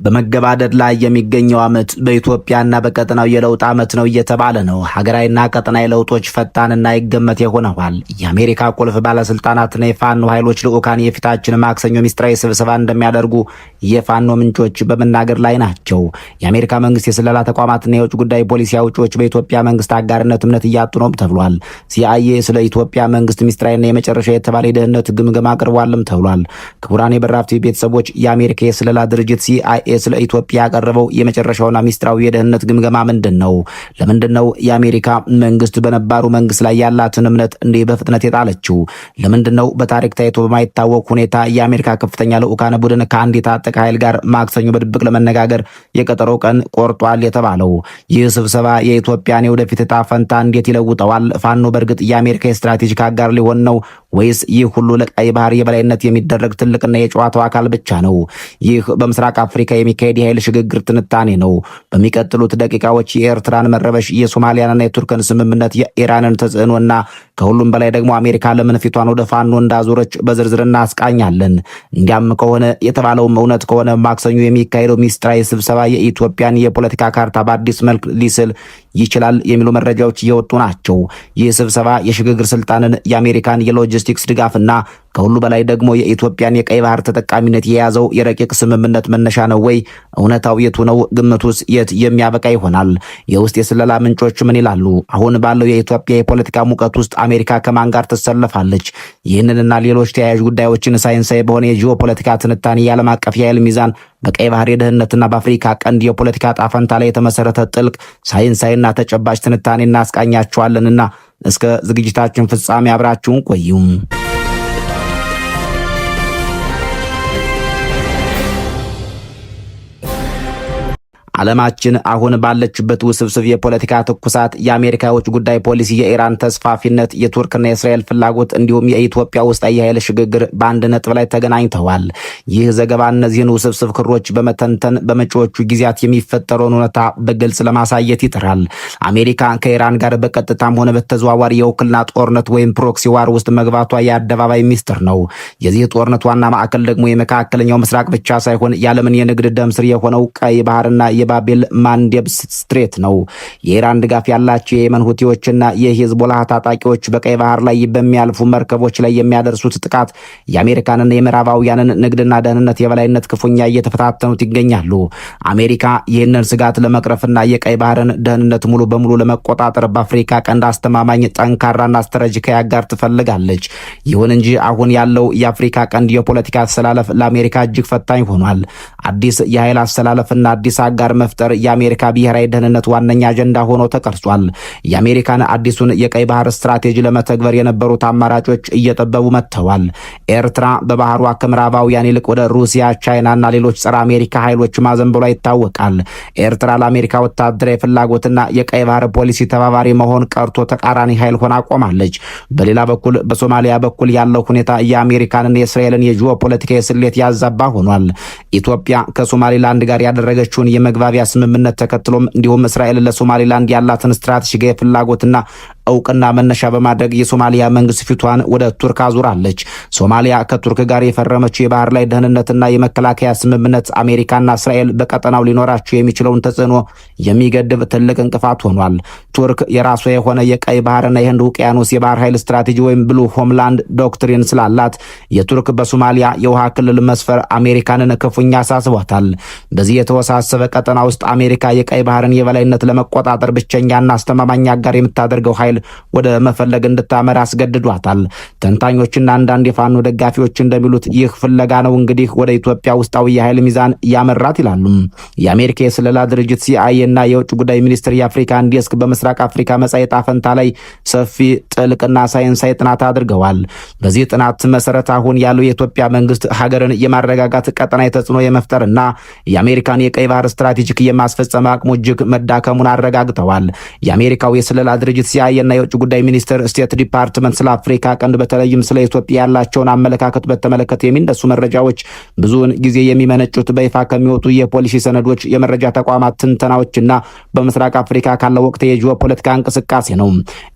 በመገባደድ ላይ የሚገኘው ዓመት በኢትዮጵያና በቀጠናው የለውጥ ዓመት ነው እየተባለ ነው። ሀገራዊና ቀጠናዊ ለውጦች ፈጣንና ይገመት ሆነዋል። የአሜሪካ ቁልፍ ባለስልጣናትና የፋኖ ኃይሎች ልዑካን የፊታችን ማክሰኞ ሚስጥራዊ ስብሰባ እንደሚያደርጉ የፋኖ ምንጮች በመናገር ላይ ናቸው። የአሜሪካ መንግስት የስለላ ተቋማትና የውጭ ጉዳይ ፖሊሲ አውጪዎች በኢትዮጵያ መንግስት አጋርነት እምነት እያጡ ነው ተብሏል። ሲአይኤ ስለ ኢትዮጵያ መንግስት ሚስጥራዊና የመጨረሻ የተባለ የደህንነት ግምገማ አቅርቧልም ተብሏል። ክቡራን የበራፍቲ ቤተሰቦች የአሜሪካ የስለላ ድርጅት ሲአይኤ ስለ ኢትዮጵያ ያቀረበው የመጨረሻውና ሚስጥራዊ የደህንነት ግምገማ ምንድነው? ለምንድነው የአሜሪካ መንግስት በነባሩ መንግስት ላይ ያላትን እምነት እንዲህ በፍጥነት የጣለችው? ለምንድነው በታሪክ ታይቶ በማይታወቅ ሁኔታ የአሜሪካ ከፍተኛ ልዑካን ቡድን ከአንድ የታጠቀ ኃይል ጋር ማክሰኞ በድብቅ ለመነጋገር የቀጠሮ ቀን ቆርጧል የተባለው? ይህ ስብሰባ የኢትዮጵያን የወደፊት ዕጣ ፈንታ እንዴት ይለውጠዋል? ፋኖ በእርግጥ የአሜሪካ የስትራቴጂክ አጋር ሊሆን ነው ወይስ ይህ ሁሉ ለቀይ ባህር የበላይነት የሚደረግ ትልቅና የጨዋታው አካል ብቻ ነው? ይህ በምስራቅ አፍሪካ የሚካሄድ የኃይል ሽግግር ትንታኔ ነው። በሚቀጥሉት ደቂቃዎች የኤርትራን መረበሽ፣ የሶማሊያንና የቱርክን ስምምነት፣ የኢራንን ተጽዕኖና ከሁሉም በላይ ደግሞ አሜሪካ ለምን ፊቷን ወደ ፋኖ እንዳዞረች በዝርዝር እናስቃኛለን። እንዲያም ከሆነ የተባለውም እውነት ከሆነ ማክሰኞ የሚካሄደው ሚስጥራዊ ስብሰባ የኢትዮጵያን የፖለቲካ ካርታ በአዲስ መልክ ሊስል ይችላል የሚሉ መረጃዎች እየወጡ ናቸው። ይህ ስብሰባ የሽግግር ስልጣንን፣ የአሜሪካን የሎጂስቲክስ ድጋፍና ከሁሉ በላይ ደግሞ የኢትዮጵያን የቀይ ባህር ተጠቃሚነት የያዘው የረቂቅ ስምምነት መነሻ ነው ወይ? እውነታው የቱ ነው? ግምቱስ የት የሚያበቃ ይሆናል? የውስጥ የስለላ ምንጮች ምን ይላሉ? አሁን ባለው የኢትዮጵያ የፖለቲካ ሙቀት ውስጥ አሜሪካ ከማን ጋር ትሰለፋለች? ይህንንና ሌሎች ተያያዥ ጉዳዮችን ሳይንሳዊ በሆነ የጂኦፖለቲካ ትንታኔ የዓለም አቀፍ የኃይል ሚዛን በቀይ ባህር የደህንነትና በአፍሪካ ቀንድ የፖለቲካ ጣፈንታ ላይ የተመሰረተ ጥልቅ ሳይንሳዊና ተጨባጭ ትንታኔ እናስቃኛቸዋለንና እስከ ዝግጅታችን ፍጻሜ አብራችሁን ቆዩም። ዓለማችን አሁን ባለችበት ውስብስብ የፖለቲካ ትኩሳት የአሜሪካ የውጭ ጉዳይ ፖሊሲ፣ የኢራን ተስፋፊነት፣ የቱርክና የእስራኤል ፍላጎት እንዲሁም የኢትዮጵያ ውስጥ የኃይል ሽግግር በአንድ ነጥብ ላይ ተገናኝተዋል። ይህ ዘገባ እነዚህን ውስብስብ ክሮች በመተንተን በመጪዎቹ ጊዜያት የሚፈጠረውን እውነታ በግልጽ ለማሳየት ይጥራል። አሜሪካ ከኢራን ጋር በቀጥታም ሆነ በተዘዋዋሪ የውክልና ጦርነት ወይም ፕሮክሲ ዋር ውስጥ መግባቷ የአደባባይ ሚስጥር ነው። የዚህ ጦርነት ዋና ማዕከል ደግሞ የመካከለኛው ምስራቅ ብቻ ሳይሆን የዓለምን የንግድ ደም ስር የሆነው ቀይ ባህርና የባቤል ማንዴብ ስትሬት ነው። የኢራን ድጋፍ ያላቸው የየመን ሁቲዎችና የሂዝቦላህ ታጣቂዎች በቀይ ባህር ላይ በሚያልፉ መርከቦች ላይ የሚያደርሱት ጥቃት የአሜሪካንና የምዕራባውያንን ንግድና ደህንነት የበላይነት ክፉኛ እየተፈታተኑት ይገኛሉ። አሜሪካ ይህንን ስጋት ለመቅረፍና የቀይ ባህርን ደህንነት ሙሉ በሙሉ ለመቆጣጠር በአፍሪካ ቀንድ አስተማማኝ ጠንካራና ስትራቴጂካዊ አጋር ትፈልጋለች። ይሁን እንጂ አሁን ያለው የአፍሪካ ቀንድ የፖለቲካ አሰላለፍ ለአሜሪካ እጅግ ፈታኝ ሆኗል። አዲስ የኃይል አሰላለፍና አዲስ አጋር መፍጠር የአሜሪካ ብሔራዊ ደህንነት ዋነኛ አጀንዳ ሆኖ ተቀርጿል። የአሜሪካን አዲሱን የቀይ ባህር ስትራቴጂ ለመተግበር የነበሩት አማራጮች እየጠበቡ መጥተዋል። ኤርትራ በባህሯ ከምዕራባውያን ይልቅ ወደ ሩሲያ፣ ቻይናና ሌሎች ጸረ አሜሪካ ኃይሎች ማዘንበሏ ይታወቃል። ኤርትራ ለአሜሪካ ወታደራዊ ፍላጎትና የቀይ ባህር ፖሊሲ ተባባሪ መሆን ቀርቶ ተቃራኒ ኃይል ሆና ቆማለች። በሌላ በኩል በሶማሊያ በኩል ያለው ሁኔታ የአሜሪካንና የእስራኤልን የጂኦፖለቲካዊ ስሌት ያዛባ ሆኗል። ኢትዮጵያ ከሶማሊላንድ ጋር ያደረገችውን የመግባቢያ ስምምነት ተከትሎም እንዲሁም እስራኤል ለሶማሊላንድ ያላትን ስትራቴጂካዊ ፍላጎትና እውቅና መነሻ በማድረግ የሶማሊያ መንግስት ፊቷን ወደ ቱርክ አዙራለች። ሶማሊያ ከቱርክ ጋር የፈረመችው የባህር ላይ ደህንነትና የመከላከያ ስምምነት አሜሪካና እስራኤል በቀጠናው ሊኖራቸው የሚችለውን ተጽዕኖ የሚገድብ ትልቅ እንቅፋት ሆኗል። ቱርክ የራሷ የሆነ የቀይ ባህርና የህንድ ውቅያኖስ የባህር ኃይል ስትራቴጂ ወይም ብሉ ሆምላንድ ዶክትሪን ስላላት የቱርክ በሶማሊያ የውሃ ክልል መስፈር አሜሪካንን ክፉኛ አሳስቧታል። በዚህ የተወሳሰበ ቀጠና ውስጥ አሜሪካ የቀይ ባህርን የበላይነት ለመቆጣጠር ብቸኛና አስተማማኝ አጋር የምታደርገው ኃይል ወደ መፈለግ እንድታመራ አስገድዷታል። ተንታኞችና አንዳንድ የፋኖ ደጋፊዎች እንደሚሉት ይህ ፍለጋ ነው እንግዲህ ወደ ኢትዮጵያ ውስጣዊ የኃይል ሚዛን ያመራት ይላሉ። የአሜሪካ የስለላ ድርጅት ሲአይኤ እና የውጭ ጉዳይ ሚኒስቴር የአፍሪካን ዴስክ በምስራቅ አፍሪካ መጻኢ ዕጣ ፈንታ ላይ ሰፊ ጥልቅና ሳይንሳዊ ጥናት አድርገዋል። በዚህ ጥናት መሰረት አሁን ያለው የኢትዮጵያ መንግስት ሀገርን የማረጋጋት ቀጠና የተጽዕኖ የመፍጠርና የአሜሪካን የቀይ ባህር ስትራቴጂክ የማስፈጸም አቅሙ እጅግ መዳከሙን አረጋግጠዋል። የአሜሪካው የስለላ ድርጅት ሲአይኤ እና የውጭ ጉዳይ ሚኒስቴር ስቴት ዲፓርትመንት ስለ አፍሪካ ቀንድ በተለይም ስለ ኢትዮጵያ ያላቸውን አመለካከት በተመለከተ የሚነሱ መረጃዎች ብዙውን ጊዜ የሚመነጩት በይፋ ከሚወጡ የፖሊሲ ሰነዶች፣ የመረጃ ተቋማት ትንተናዎችና በምስራቅ አፍሪካ ካለው ወቅት የጂኦፖለቲካ እንቅስቃሴ ነው።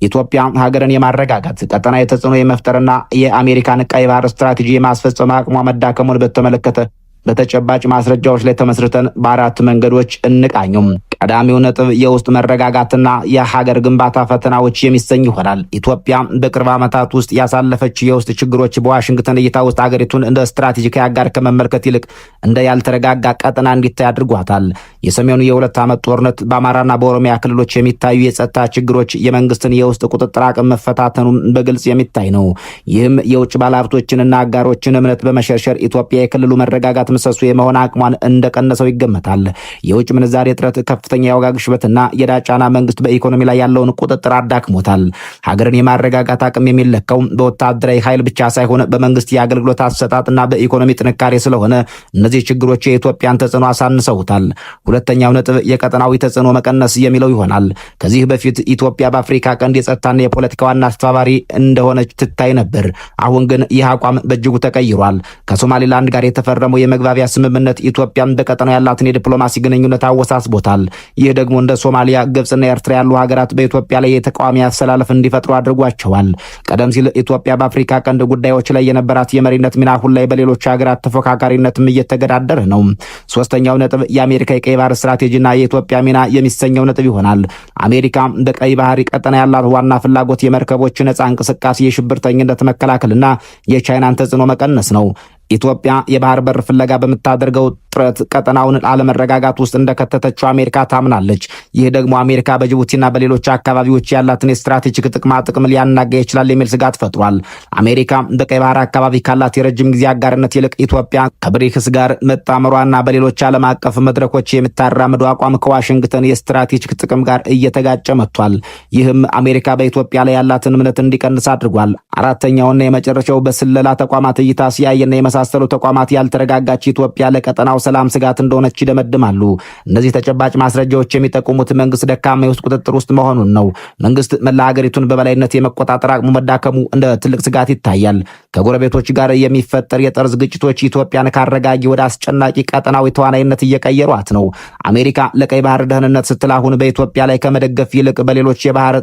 ኢትዮጵያ ሀገርን የማረጋጋት ቀጠና የተጽዕኖ የመፍጠርና የአሜሪካን ቀይ ባህር ስትራቴጂ የማስፈጸም አቅሟ መዳከሙን በተመለከተ በተጨባጭ ማስረጃዎች ላይ ተመስርተን በአራት መንገዶች እንቃኙም። ቀዳሚው ነጥብ የውስጥ መረጋጋትና የሀገር ግንባታ ፈተናዎች የሚሰኝ ይሆናል። ኢትዮጵያ በቅርብ ዓመታት ውስጥ ያሳለፈች የውስጥ ችግሮች በዋሽንግተን እይታ ውስጥ ሀገሪቱን እንደ ስትራቴጂካዊ አጋር ከመመልከት ይልቅ እንደ ያልተረጋጋ ቀጠና እንዲታይ አድርጓታል። የሰሜኑ የ2 ዓመት ጦርነት፣ በአማራና በኦሮሚያ ክልሎች የሚታዩ የጸጥታ ችግሮች የመንግስትን የውስጥ ቁጥጥር አቅም መፈታተኑም በግልጽ የሚታይ ነው። ይህም የውጭ ባለሀብቶችንና አጋሮችን እምነት በመሸርሸር ኢትዮጵያ የክልሉ መረጋጋት ምሰሶ የመሆን አቅሟን እንደቀነሰው ይገመታል። የውጭ ምንዛሬ እጥረት፣ ከፍተኛ የዋጋ ግሽበትና የዕዳ ጫና መንግስት በኢኮኖሚ ላይ ያለውን ቁጥጥር አዳክሞታል። ሀገርን የማረጋጋት አቅም የሚለካው በወታደራዊ ኃይል ብቻ ሳይሆን በመንግስት የአገልግሎት አሰጣጥና በኢኮኖሚ ጥንካሬ ስለሆነ እነዚህ ችግሮች የኢትዮጵያን ተጽዕኖ አሳንሰውታል። ሁለተኛው ነጥብ የቀጠናዊ ተጽዕኖ መቀነስ የሚለው ይሆናል። ከዚህ በፊት ኢትዮጵያ በአፍሪካ ቀንድ የጸጥታና የፖለቲካ ዋና አስተባባሪ እንደሆነች ትታይ ነበር። አሁን ግን ይህ አቋም በእጅጉ ተቀይሯል። ከሶማሌላንድ ጋር የተፈረመው የመግባቢያ ስምምነት ኢትዮጵያን በቀጠናው ያላትን የዲፕሎማሲ ግንኙነት አወሳስቦታል። ይህ ደግሞ እንደ ሶማሊያ፣ ግብጽና ኤርትራ ያሉ ሀገራት በኢትዮጵያ ላይ የተቃዋሚ አሰላለፍ እንዲፈጥሩ አድርጓቸዋል። ቀደም ሲል ኢትዮጵያ በአፍሪካ ቀንድ ጉዳዮች ላይ የነበራት የመሪነት ሚና አሁን ላይ በሌሎች ሀገራት ተፎካካሪነትም እየተገዳደረ ነው። ሶስተኛው ነጥብ የአሜሪካ የቀይ ባህር ስትራቴጂና የኢትዮጵያ ሚና የሚሰኘው ነጥብ ይሆናል። አሜሪካ በቀይ ባህር ቀጠና ያላት ዋና ፍላጎት የመርከቦች ነጻ እንቅስቃሴ፣ የሽብርተኝነት መከላከልና የቻይናን ተጽዕኖ መቀነስ ነው። ኢትዮጵያ የባህር በር ፍለጋ በምታደርገው ጥረት ቀጠናውን አለመረጋጋት ውስጥ እንደከተተችው አሜሪካ ታምናለች። ይህ ደግሞ አሜሪካ በጅቡቲና በሌሎች አካባቢዎች ያላትን የስትራቴጂክ ጥቅም ሊያናጋ ይችላል የሚል ስጋት ፈጥሯል። አሜሪካ በቀይ ባህር አካባቢ ካላት የረጅም ጊዜ አጋርነት ይልቅ ኢትዮጵያ ከብሪክስ ጋር መጣመሯና በሌሎች ዓለም አቀፍ መድረኮች የምታራምደው አቋም ከዋሽንግተን የስትራቴጂክ ጥቅም ጋር እየተጋጨ መጥቷል። ይህም አሜሪካ በኢትዮጵያ ላይ ያላትን እምነት እንዲቀንስ አድርጓል። አራተኛውና የመጨረሻው በስለላ ተቋማት እይታ ሲአይኤና የመሳሰሉ ተቋማት ያልተረጋጋች ኢትዮጵያ ለቀጠናው ሰላም ስጋት እንደሆነች ይደመድማሉ። እነዚህ ተጨባጭ ማስረጃዎች የሚጠቁሙት መንግስት ደካማ የውስጥ ቁጥጥር ውስጥ መሆኑን ነው። መንግስት መላ ሀገሪቱን በበላይነት የመቆጣጠር አቅሙ መዳከሙ እንደ ትልቅ ስጋት ይታያል። ከጎረቤቶች ጋር የሚፈጠር የጠርዝ ግጭቶች ኢትዮጵያን ካረጋጊ ወደ አስጨናቂ ቀጠናዊ ተዋናይነት እየቀየሯት ነው። አሜሪካ ለቀይ ባህር ደህንነት ስትል አሁን በኢትዮጵያ ላይ ከመደገፍ ይልቅ በሌሎች የባህር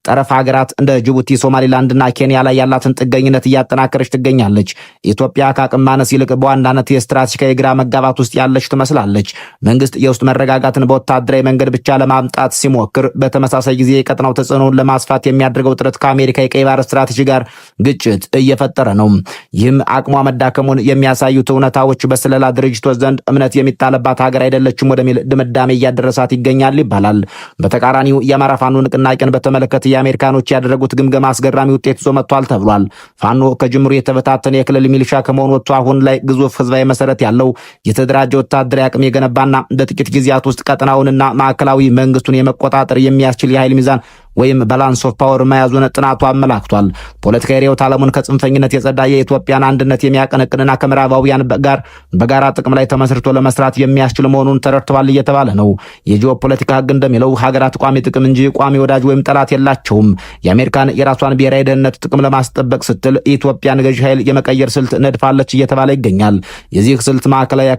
ጠረፍ ሀገራት እንደ ጅቡቲ፣ ሶማሊላንድና ኬንያ ላይ ያላትን ጥገኝነት እያጠናከረች ትገኛለች። ኢትዮጵያ ከአቅም ማነስ ይልቅ በዋናነት የስትራቴጂካዊ ግራ መጋባት ውስጥ ያለች ትመስላለች። መንግስት የውስጥ መረጋጋትን በወታደራዊ መንገድ ብቻ ለማምጣት ሲሞክር፣ በተመሳሳይ ጊዜ የቀጠናው ተጽዕኖውን ለማስፋት የሚያደርገው ጥረት ከአሜሪካ የቀይ ባህር ስትራቴጂ ጋር ግጭት እየፈጠረ ነው። ይህም አቅሟ መዳከሙን የሚያሳዩት እውነታዎች በስለላ ድርጅቶች ዘንድ እምነት የሚጣልባት ሀገር አይደለችም ወደሚል ድምዳሜ እያደረሳት ይገኛል ይባላል። በተቃራኒው የአማራ ፋኖ ንቅናቄን በተመለከተ የአሜሪካኖች ያደረጉት ግምገማ አስገራሚ ውጤት ይዞ መጥቷል ተብሏል። ፋኖ ከጅምሩ የተበታተነ የክልል ሚሊሻ ከመሆኑ ወጥቶ አሁን ላይ ግዙፍ ህዝባዊ መሰረት ያለው የተደራጀ ወታደራዊ አቅም የገነባና በጥቂት ጊዜያት ውስጥ ቀጠናውንና ማዕከላዊ መንግስቱን የመቆጣጠር የሚያስችል የኃይል ሚዛን ወይም ባላንስ ኦፍ ፓወር መያዙን ጥናቱ አመላክቷል። ፖለቲካዊ ርዕዮተ ዓለሙን ከጽንፈኝነት የጸዳ የኢትዮጵያን አንድነት የሚያቀነቅንና ከምዕራባውያን ጋር በጋራ ጥቅም ላይ ተመስርቶ ለመስራት የሚያስችል መሆኑን ተረድተዋል እየተባለ ነው። የጂኦፖለቲካ ህግ እንደሚለው ሀገራት ቋሚ ጥቅም እንጂ ቋሚ ወዳጅ ወይም ጠላት የላቸውም። የአሜሪካን የራሷን ብሔራዊ ደህንነት ጥቅም ለማስጠበቅ ስትል ኢትዮጵያን ገዢ ኃይል የመቀየር ስልት ነድፋለች እየተባለ ይገኛል። የዚህ ስልት ማዕከላዊ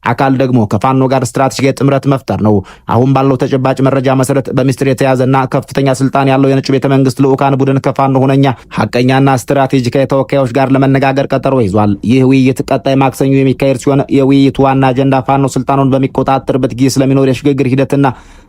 አካል ደግሞ ከፋኖ ጋር ስትራቴጂካዊ ጥምረት መፍጠር ነው። አሁን ባለው ተጨባጭ መረጃ መሰረት በሚስጥር የተያዘና ከፍተኛ ስልጣን ያለው የነጭ ቤተ መንግስት ልዑካን ቡድን ከፋኖ ሁነኛ ሐቀኛና ስትራቴጂካዊ ተወካዮች ጋር ለመነጋገር ቀጠሮ ይዟል። ይህ ውይይት ቀጣይ ማክሰኞ የሚካሄድ ሲሆን የውይይቱ ዋና አጀንዳ ፋኖ ስልጣኑን በሚቆጣጠርበት ጊዜ ስለሚኖር የሽግግር ሂደትና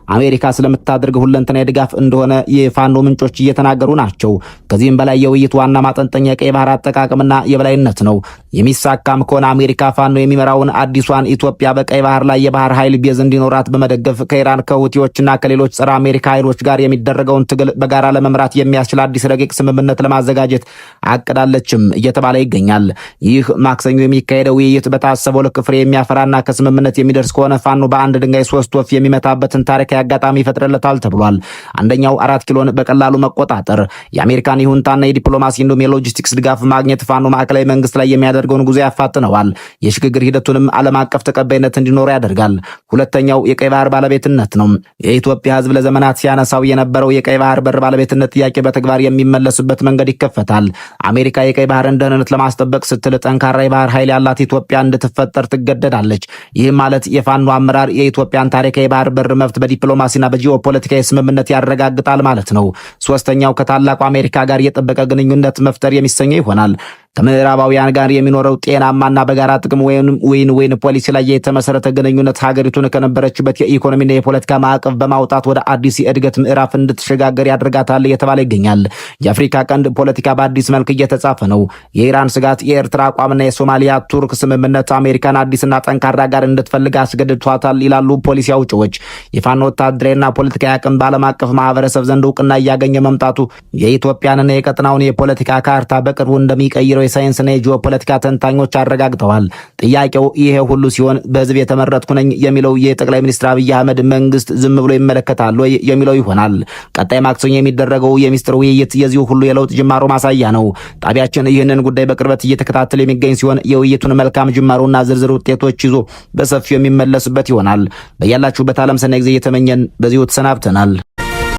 አሜሪካ ስለምታደርግ ሁለንተናዊ ድጋፍ እንደሆነ የፋኖ ምንጮች እየተናገሩ ናቸው። ከዚህም በላይ የውይይቱ ዋና ማጠንጠኛ የቀይ ባህር አጠቃቀምና የበላይነት ነው። የሚሳካም ከሆነ አሜሪካ ፋኖ የሚመራውን አዲሷን ኢትዮጵያ በቀይ ባህር ላይ የባህር ኃይል ቤዝ እንዲኖራት በመደገፍ ከኢራን ከሁቲዎችና ከሌሎች ጸረ አሜሪካ ኃይሎች ጋር የሚደረገውን ትግል በጋራ ለመምራት የሚያስችል አዲስ ረቂቅ ስምምነት ለማዘጋጀት አቅዳለችም እየተባለ ይገኛል። ይህ ማክሰኞ የሚካሄደው ውይይት በታሰበው ልክ ፍሬ የሚያፈራና ከስምምነት የሚደርስ ከሆነ ፋኖ በአንድ ድንጋይ ሶስት ወፍ የሚመታበትን ታሪክ አጋጣሚ ይፈጥርለታል ተብሏል። አንደኛው 4 ኪሎን በቀላሉ መቆጣጠር፣ የአሜሪካን ይሁንታና የዲፕሎማሲ እንዲሁም የሎጂስቲክስ ድጋፍ ማግኘት ፋኖ ማዕከላዊ መንግስት ላይ የሚያደርገውን ጉዞ ያፋጥነዋል። የሽግግር ሂደቱንም ዓለም አቀፍ ተቀባይነት እንዲኖር ያደርጋል። ሁለተኛው የቀይ ባህር ባለቤትነት ነው። የኢትዮጵያ ሕዝብ ለዘመናት ሲያነሳው የነበረው የቀይ ባህር በር ባለቤትነት ጥያቄ በተግባር የሚመለስበት መንገድ ይከፈታል። አሜሪካ የቀይ ባህርን ደህንነት ለማስጠበቅ ስትል ጠንካራ የባህር ኃይል ያላት ኢትዮጵያ እንድትፈጠር ትገደዳለች። ይህም ማለት የፋኖ አመራር የኢትዮጵያን ታሪካዊ የባህር በር መብት በዲፕሎማሲና በጂኦፖለቲካዊ ስምምነት ያረጋግጣል ማለት ነው። ሶስተኛው ከታላቁ አሜሪካ ጋር የጠበቀ ግንኙነት መፍጠር የሚሰኘው ይሆናል። ከምዕራባውያን ጋር የሚኖረው ጤናማና በጋራ ጥቅም ወይን ፖሊሲ ላይ የተመሰረተ ግንኙነት ሀገሪቱን ከነበረችበት የኢኮኖሚና የፖለቲካ ማዕቀፍ በማውጣት ወደ አዲስ የእድገት ምዕራፍ እንድትሸጋገር ያደርጋታል እየተባለ ይገኛል። የአፍሪካ ቀንድ ፖለቲካ በአዲስ መልክ እየተጻፈ ነው። የኢራን ስጋት፣ የኤርትራ አቋምና የሶማሊያ ቱርክ ስምምነት አሜሪካን አዲስና ጠንካራ ጋር እንድትፈልግ አስገድዷታል ይላሉ ፖሊሲ አውጪዎች። የፋኖ ወታደራዊና ፖለቲካዊ አቅም በዓለም አቀፍ ማህበረሰብ ዘንድ እውቅና እያገኘ መምጣቱ የኢትዮጵያንና የቀጠናውን የፖለቲካ ካርታ በቅርቡ እንደሚቀይረው የሳይንስና የጂኦፖለቲካ ተንታኞች አረጋግጠዋል። ጥያቄው ይሄ ሁሉ ሲሆን በህዝብ የተመረጥኩ ነኝ የሚለው የጠቅላይ ሚኒስትር አብይ አህመድ መንግስት ዝም ብሎ ይመለከታል ወይ የሚለው ይሆናል። ቀጣይ ማክሰኞ የሚደረገው የሚስጥር ውይይት የዚሁ ሁሉ የለውጥ ጅማሮ ማሳያ ነው። ጣቢያችን ይህንን ጉዳይ በቅርበት እየተከታተለ የሚገኝ ሲሆን የውይይቱን መልካም ጅማሮና ዝርዝር ውጤቶች ይዞ በሰፊው የሚመለስበት ይሆናል። በያላችሁበት ዓለም ሰናይ ጊዜ እየተመኘን በዚሁ ተሰናብተናል።